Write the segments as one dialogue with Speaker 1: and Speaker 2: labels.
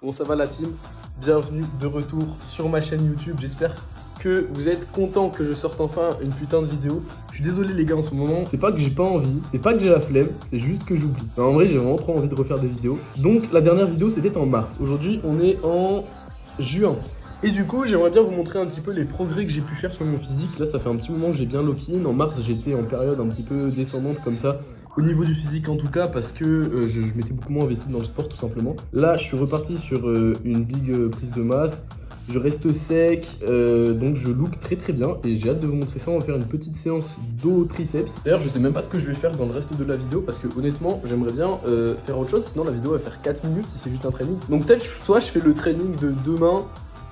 Speaker 1: Comment ça va la team? Bienvenue de retour sur ma chaîne YouTube, j'espère que vous êtes contents que je sorte enfin une putain de vidéo. Je suis désolé les gars en ce moment, c'est pas que j'ai pas envie, c'est pas que j'ai la flemme, c'est juste que j'oublie. En vrai j'ai vraiment trop envie de refaire des vidéos. Donc la dernière vidéo c'était en mars, aujourd'hui on est en juin. Et du coup j'aimerais bien vous montrer un petit peu les progrès que j'ai pu faire sur mon physique. Là ça fait un petit moment que j'ai bien lock-in, en mars j'étais en période un petit peu descendante comme ça. Au niveau du physique en tout cas parce que je m'étais beaucoup moins investi dans le sport tout simplement. Là je suis reparti sur une big prise de masse. Je reste sec, donc je look très très bien et j'ai hâte de vous montrer ça. On va faire une petite séance dos triceps. D'ailleurs je sais même pas ce que je vais faire dans le reste de la vidéo parce que honnêtement j'aimerais bien faire autre chose, sinon la vidéo va faire 4 minutes si c'est juste un training. Donc peut-être soit je fais le training de demain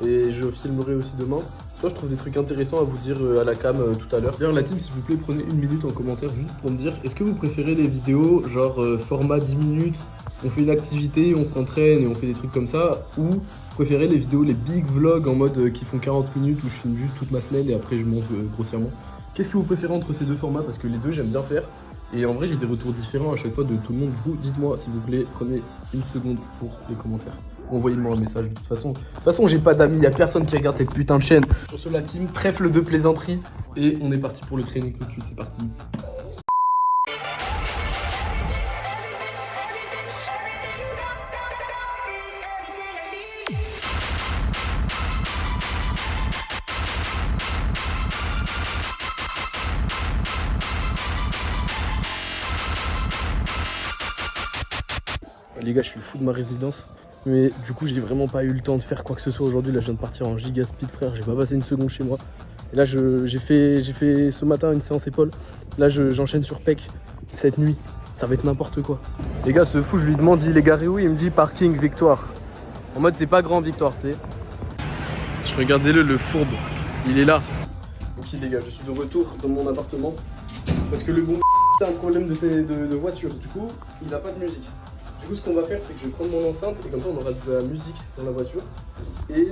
Speaker 1: et je filmerai aussi demain, soit je trouve des trucs intéressants à vous dire à la cam tout à l'heure. D'ailleurs la team s'il vous plaît prenez une minute en commentaire juste pour me dire est-ce que vous préférez les vidéos genre format 10 minutes, on fait une activité, on s'entraîne et on fait des trucs comme ça, ou vous préférez les vidéos, les big vlogs en mode qui font 40 minutes où je filme juste toute ma semaine et après je monte grossièrement. Qu'est-ce que vous préférez entre ces deux formats? Parce que les deux j'aime bien faire et en vrai j'ai des retours différents à chaque fois de tout le monde. Du coup dites-moi s'il vous plaît, prenez une seconde pour les commentaires. Envoyez-moi un message de toute façon j'ai pas d'amis, y a personne qui regarde cette putain de chaîne. Sur ce la team, trèfle de plaisanterie et on est parti pour le training tout de suite, c'est parti. Les gars, je suis fou de ma résidence, mais du coup, j'ai vraiment pas eu le temps de faire quoi que ce soit aujourd'hui. Là, je viens de partir en giga speed, frère. J'ai pas passé une seconde chez moi. Et là, j'ai fait ce matin une séance épaule. Là, j'enchaîne sur pec cette nuit. Ça va être n'importe quoi. Les gars, ce fou, je lui demande, il est garé où? Il me dit parking Victoire. En mode, c'est pas grand Victoire, tu sais. Regardez-le, le fourbe. Il est là. Ok, les gars, je suis de retour dans mon appartement parce que le bon a un problème de voiture. Du coup, il n'a pas de musique. Du coup, ce qu'on va faire, c'est que je vais prendre mon enceinte et comme ça, on aura de la musique dans la voiture. Et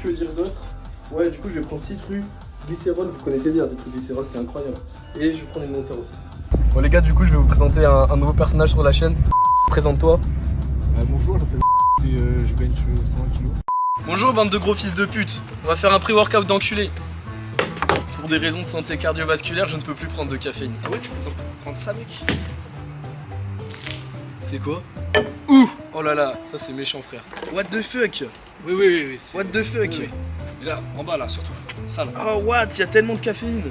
Speaker 1: que dire d'autre? Ouais, du coup, je vais prendre Citru, Glycérol. Vous connaissez bien Citru, Glycérol, c'est incroyable. Et je vais prendre une Monster aussi. Bon, les gars, du coup, je vais vous présenter un nouveau personnage sur la chaîne. Présente-toi.
Speaker 2: Bonjour, je m'appelle et je bench 120 kg.
Speaker 1: Bonjour, bande de gros fils de pute. On va faire un pré-workout d'enculé. Pour des raisons de santé cardiovasculaire, je ne peux plus prendre de caféine.
Speaker 2: Ah ouais, tu peux prendre ça, mec.
Speaker 1: C'est quoi? Ouh! Oh là là, ça c'est méchant frère. What the fuck?
Speaker 2: Oui.
Speaker 1: What the fuck?
Speaker 2: Oui. Et là, en bas là, surtout. Ça là.
Speaker 1: Oh what? Il y a tellement de caféine.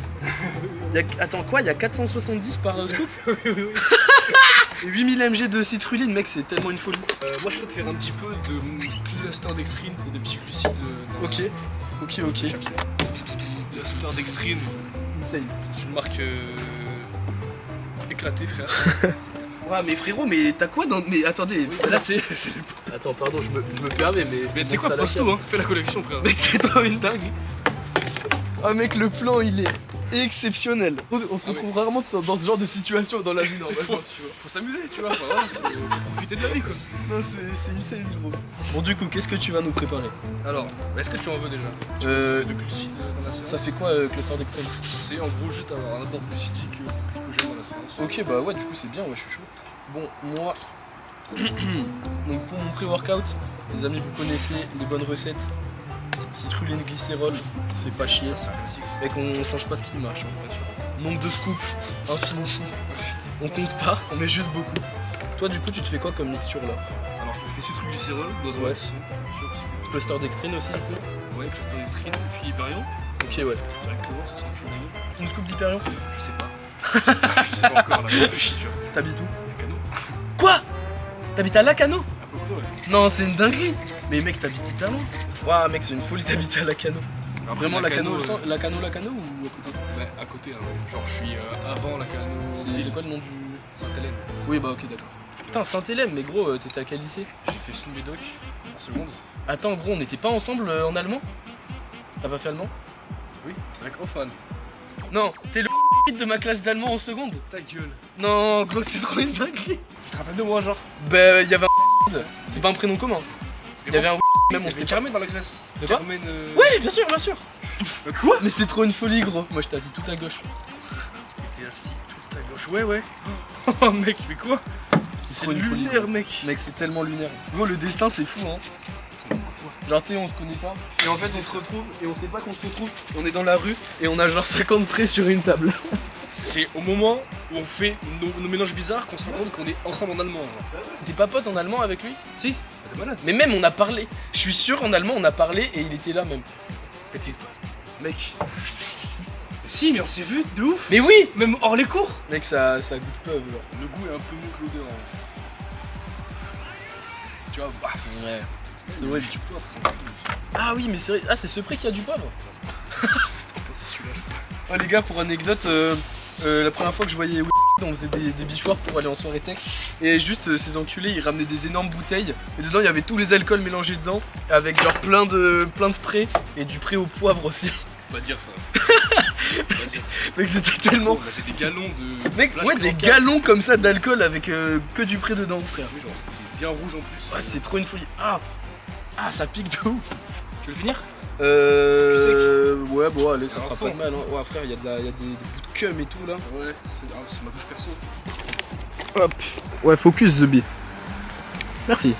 Speaker 1: Attends quoi? Il y a 470 par scoop?
Speaker 2: Oui.
Speaker 1: Et 8000 mg de citruline, mec, c'est tellement une folie.
Speaker 2: Moi, je souhaite faire un petit peu de cluster dextrine et de petits glucides.
Speaker 1: Ok.
Speaker 2: Cluster dextrine.
Speaker 1: Insane.
Speaker 2: Je marque éclaté, frère.
Speaker 1: Ouais, mais frérot, mais t'as quoi dans. Mais attendez.
Speaker 2: Oui, là, c'est.
Speaker 1: Attends, pardon, je me permets,
Speaker 2: Mais tu sais quoi, pose tout, hein. Fais la collection, frère.
Speaker 1: Mec, c'est trop une dingue. Ah, mec, le plan, il est exceptionnel. On se retrouve rarement dans ce genre de situation dans la vie normalement, tu vois.
Speaker 2: Faut s'amuser, tu vois. Voilà, faut profiter de la vie, quoi.
Speaker 1: Non, c'est insane, gros. Bon, du coup, qu'est-ce que tu vas nous préparer?
Speaker 2: Alors, est-ce que tu en veux déjà? De glucides dans la séance.
Speaker 1: Ça fait quoi, cluster d'extrême?
Speaker 2: C'est en gros juste avoir un apport glucidique glycogène dans la séance.
Speaker 1: Ok, bah ouais, du coup, c'est bien, ouais, je suis chaud. Bon, moi. Donc, pour mon pré-workout, les amis, vous connaissez les bonnes recettes. Citruline, glycérol, c'est pas chier.
Speaker 2: Ça, c'est un classique.
Speaker 1: Mec, on change pas ce qui marche. Hein. Nombre de scoops, infini. On compte pas, on met juste beaucoup. Toi, du coup, tu te fais quoi comme mixture là?
Speaker 2: Alors, je me fais citroglycérol dans un boisson.
Speaker 1: Cluster dextrine aussi, du coup?
Speaker 2: Ouais, cluster dextrine et puis Hyperion.
Speaker 1: Ok, ouais.
Speaker 2: Directement, ça sent chaud.
Speaker 1: Une scoop d'Hyperion?
Speaker 2: Je sais pas. Je sais pas encore, là, je réfléchis, tu vois.
Speaker 1: T'habites où?
Speaker 2: Lacano.
Speaker 1: Quoi? T'habites à Lacano?
Speaker 2: À peu près, ouais.
Speaker 1: Non, c'est une dinguerie. Mais mec, t'habites hyper loin. Waouh, mec, c'est une folie d'habiter à Lacano.
Speaker 2: Après,
Speaker 1: Vraiment Lacano ou à côté?
Speaker 2: Bah, à côté, hein. Genre, je suis avant Lacano.
Speaker 1: C'est quoi le nom du.
Speaker 2: Sainte-Hélène.
Speaker 1: Oui, bah, ok, d'accord. Putain, Sainte-Hélène, mais gros, t'étais à quel lycée?
Speaker 2: J'ai fait sous Médoc en seconde.
Speaker 1: Attends, gros, on n'était pas ensemble en allemand? T'as pas fait allemand?
Speaker 2: Oui, avec Hoffman.
Speaker 1: Non, t'es le de ma classe d'allemand en seconde.
Speaker 2: Ta gueule.
Speaker 1: Non, gros, c'est trop une dinguerie.
Speaker 2: Tu te rappelles de moi, genre?
Speaker 1: Bah, il y avait un c'est pas un prénom commun. Il y avait un même, on
Speaker 2: s'était Carmen dans la classe.
Speaker 1: De quoi?
Speaker 2: Carmen.
Speaker 1: Ouais, bien sûr, bien sûr.
Speaker 2: Quoi?
Speaker 1: Mais c'est trop une folie, gros. Moi, j'étais assis tout à gauche.
Speaker 2: T'étais assis tout à gauche. Ouais. Oh, mec, mais quoi? C'est
Speaker 1: trop une folie.
Speaker 2: lunaire, mec.
Speaker 1: Mec, c'est tellement lunaire. Gros, le destin, c'est fou, hein. Genre, tu sais, on se connaît pas. Et en fait, on se retrouve et on sait pas qu'on se retrouve. On est dans la rue et on a genre 50 prêts sur une table.
Speaker 2: C'est au moment où on fait nos mélanges bizarres qu'on se rend compte qu'on est ensemble en allemand.
Speaker 1: T'es pas pote en allemand avec lui?
Speaker 2: Si, t'es malade.
Speaker 1: Mais même, on a parlé. Je suis sûr, en allemand, on a parlé et il était là même.
Speaker 2: Mec. Si, mais on s'est vu de ouf.
Speaker 1: Mais oui!
Speaker 2: Même hors les cours.
Speaker 1: Mec, ça goûte peu, genre.
Speaker 2: Le goût est un peu mieux que l'odeur. Hein. Tu vois, bah.
Speaker 1: Ouais.
Speaker 2: C'est vrai, du poivre, c'est cool.
Speaker 1: Ah oui, mais c'est vrai. Ah, c'est ce prix qui a du poivre.
Speaker 2: C'est celui-là.
Speaker 1: Oh les gars, pour anecdote, la première fois que je voyais on faisait des before pour aller en soirée tech. Et juste ces enculés, ils ramenaient des énormes bouteilles. Et dedans, il y avait tous les alcools mélangés dedans. Avec genre plein de prés. Et du pré au poivre aussi.
Speaker 2: Faut pas dire ça.
Speaker 1: Mec, c'était tellement.
Speaker 2: On avait des galons de.
Speaker 1: Mec,
Speaker 2: Flash
Speaker 1: ouais, des
Speaker 2: Blanc
Speaker 1: galons comme ça d'alcool avec que du pré dedans, frère.
Speaker 2: Mais genre, c'était bien rouge en plus.
Speaker 1: Ouais, c'est trop une folie. Ah, ça pique de ouf.
Speaker 2: Tu veux le finir?
Speaker 1: Ouais, bon, allez, ça
Speaker 2: Alors,
Speaker 1: fera pas de mal. Hein. Ouais, frère, il y a des bouts de cum et tout là.
Speaker 2: Ouais, c'est ma touche perso.
Speaker 1: Hop. Ouais, focus The Bee. Merci.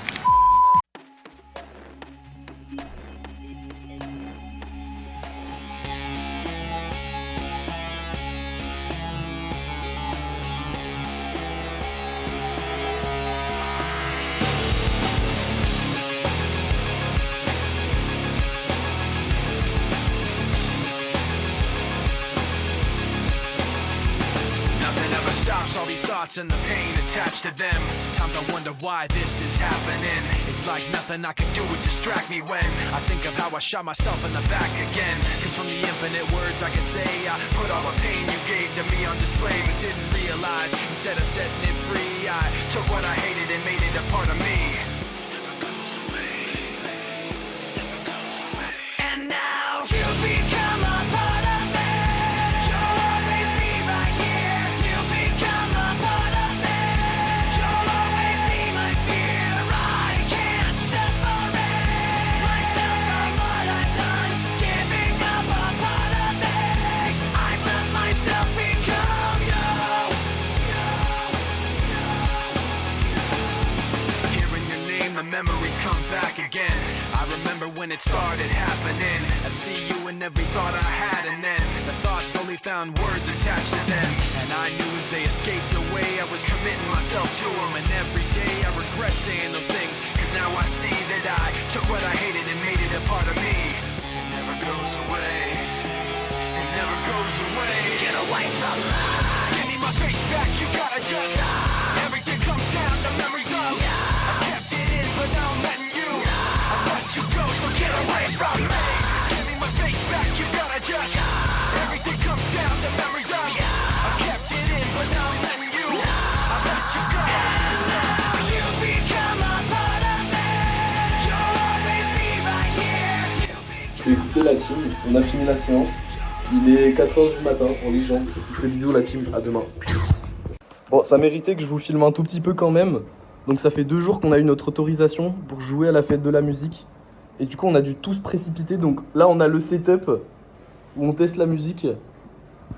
Speaker 3: Nothing ever stops all these thoughts and the pain attached to them. Sometimes I wonder why this is happening. It's like nothing I can do would distract me when I think of how I shot myself in the back again. Cause from the infinite words I could say, I put all the pain you gave to me on display, but didn't realize instead of setting it free, I took what I hated and made it a part of me. Never goes away. Never goes away. And now you become a part of me. You'll always be right here. You become a part of me. You'll always be my fear. I can't separate myself from what I've done. Giving up a part of me. I let myself become you. Hearing your name, the memories come back again. I remember when it started happening. I'd see you in every thought I had, and then the thoughts slowly found words attached to them. And I knew as they escaped away, I was committing myself to them. And every day I regret saying those things, cause now I see that I took what I hated and made it a part of me. It never goes away. It never goes away. Get away from me. Give me my space back, you gotta just everything comes down to memories of I kept it in, but now I'm letting you I let you go, so get away from me. Give me my space back, you gotta just everything comes down to memories of I kept it in, but now I'm letting you I let you go. You become a part of me. You'll always be right here.
Speaker 1: J'ai écouté la team, on a fini la séance. Il est 4h du matin, on lit jambes. Je fais bisous la team, à demain. Bon, ça méritait que je vous filme un tout petit peu quand même. Donc ça fait 2 jours qu'on a eu notre autorisation pour jouer à la fête de la musique. Et du coup on a dû tous précipiter. Donc là on a le setup où on teste la musique.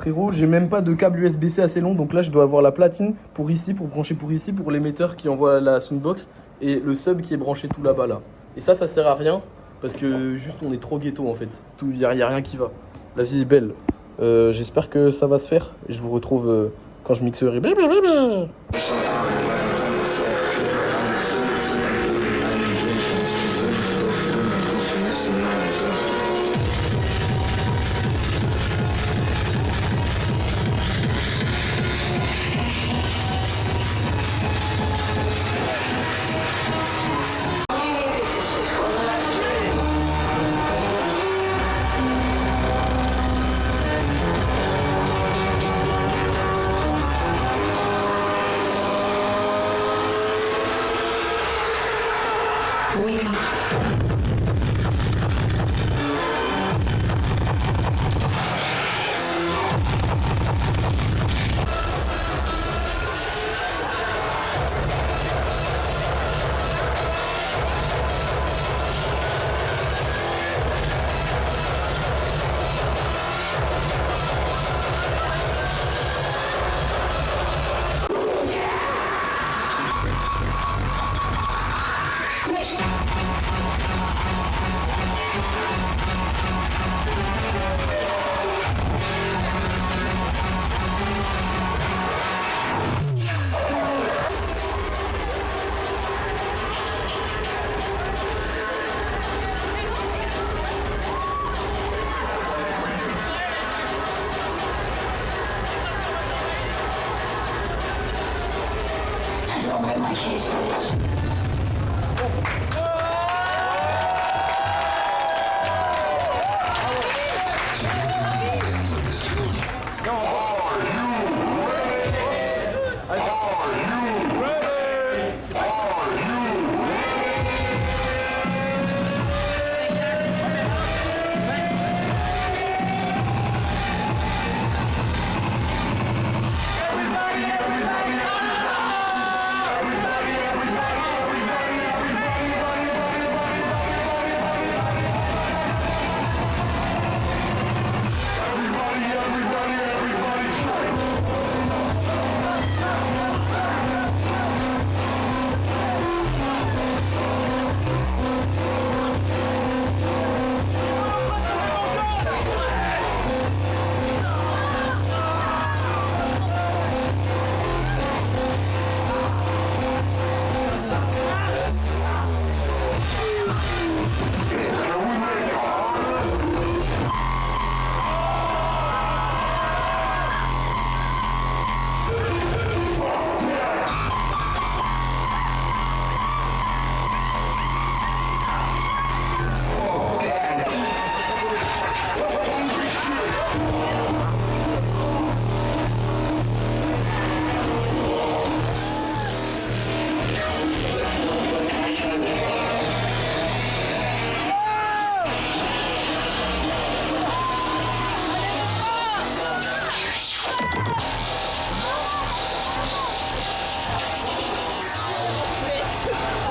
Speaker 1: Frérot, j'ai même pas de câble USB-C assez long. Donc là je dois avoir la platine pour ici, pour brancher pour ici, pour l'émetteur qui envoie la soundbox. Et le sub qui est branché tout là-bas là. Et ça sert à rien. Parce que juste on est trop ghetto en fait. Il y a rien qui va. La vie est belle. J'espère que ça va se faire. Et je vous retrouve quand je mixerai.
Speaker 4: Wake up.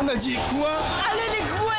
Speaker 5: On a dit quoi?
Speaker 6: Allez les coups